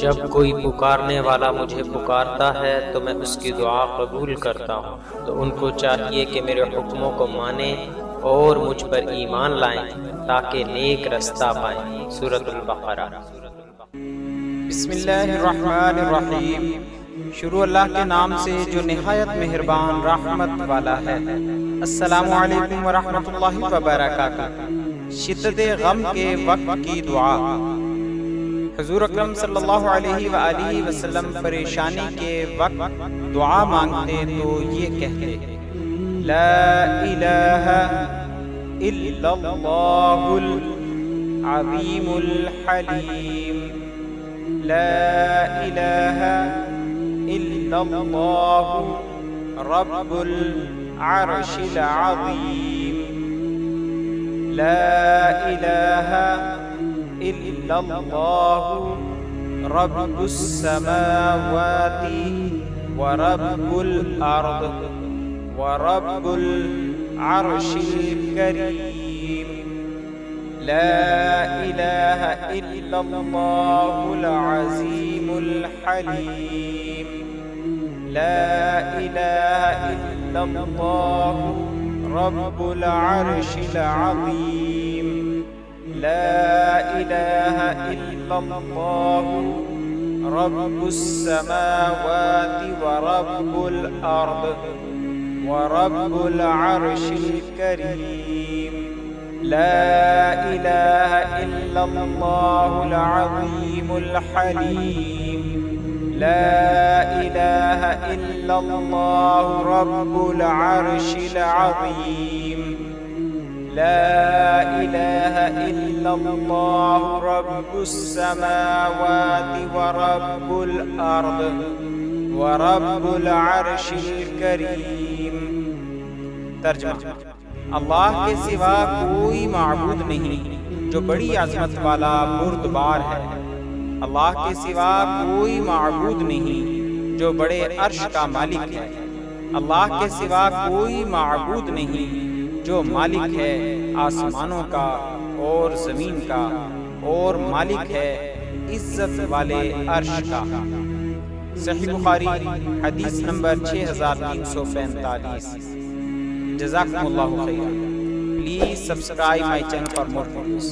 جب کوئی پکارنے والا مجھے پکارتا ہے تو میں اس کی دعا قبول کرتا ہوں، تو ان کو چاہیے کہ میرے حکموں کو مانیں اور مجھ پر ایمان لائیں تاکہ نیک رستہ پائیں۔ سورۃ البقرہ۔ بسم اللہ الرحمن الرحیم۔ شروع اللہ کے نام سے جو نہایت مہربان رحمت والا ہے۔ السلام علیکم ورحمۃ اللہ وبرکاتہ۔ شدت غم کے وقت کی دعا۔ حضور اکرم صلی اللہ علیہ وآلہ وسلم پریشانی کے وقت دعا مانگتے تو یہ کہتے: لا الہ الا اللہ العظیم الحلیم، لا الہ الا اللہ رب العرش العظیم، لا الہ الا اللہ رب السماوات ورب الارض ورب العرش الکریم، لا الہ الا اللہ العظیم الحلیم، لا الہ الا اللہ رب العرش العظیم، لا الہ الا اللہ رب السماوات ورب الارض ورب العرش الکریم، لا الہ الا اللہ العظیم الحلیم، لا الہ الا اللہ رب العرش العظیم، لا الہ الا اللہ رب السماوات ورب الارض ورب العرش الکریم۔ ترجمہ: اللہ کے سوا کوئی معبود نہیں جو بڑی عظمت والا بردبار ہے۔ اللہ کے سوا کوئی معبود نہیں جو بڑے عرش کا مالک ہے۔ اللہ کے سوا کوئی معبود نہیں جو مالک ہے آسمانوں کا اور زمین کا، اور مالک ہے عزت والے عرش کا۔ صحیح بخاری حدیث نمبر 6345۔ جزاکم اللہ خیرا۔ Please subscribe my channel for more videos.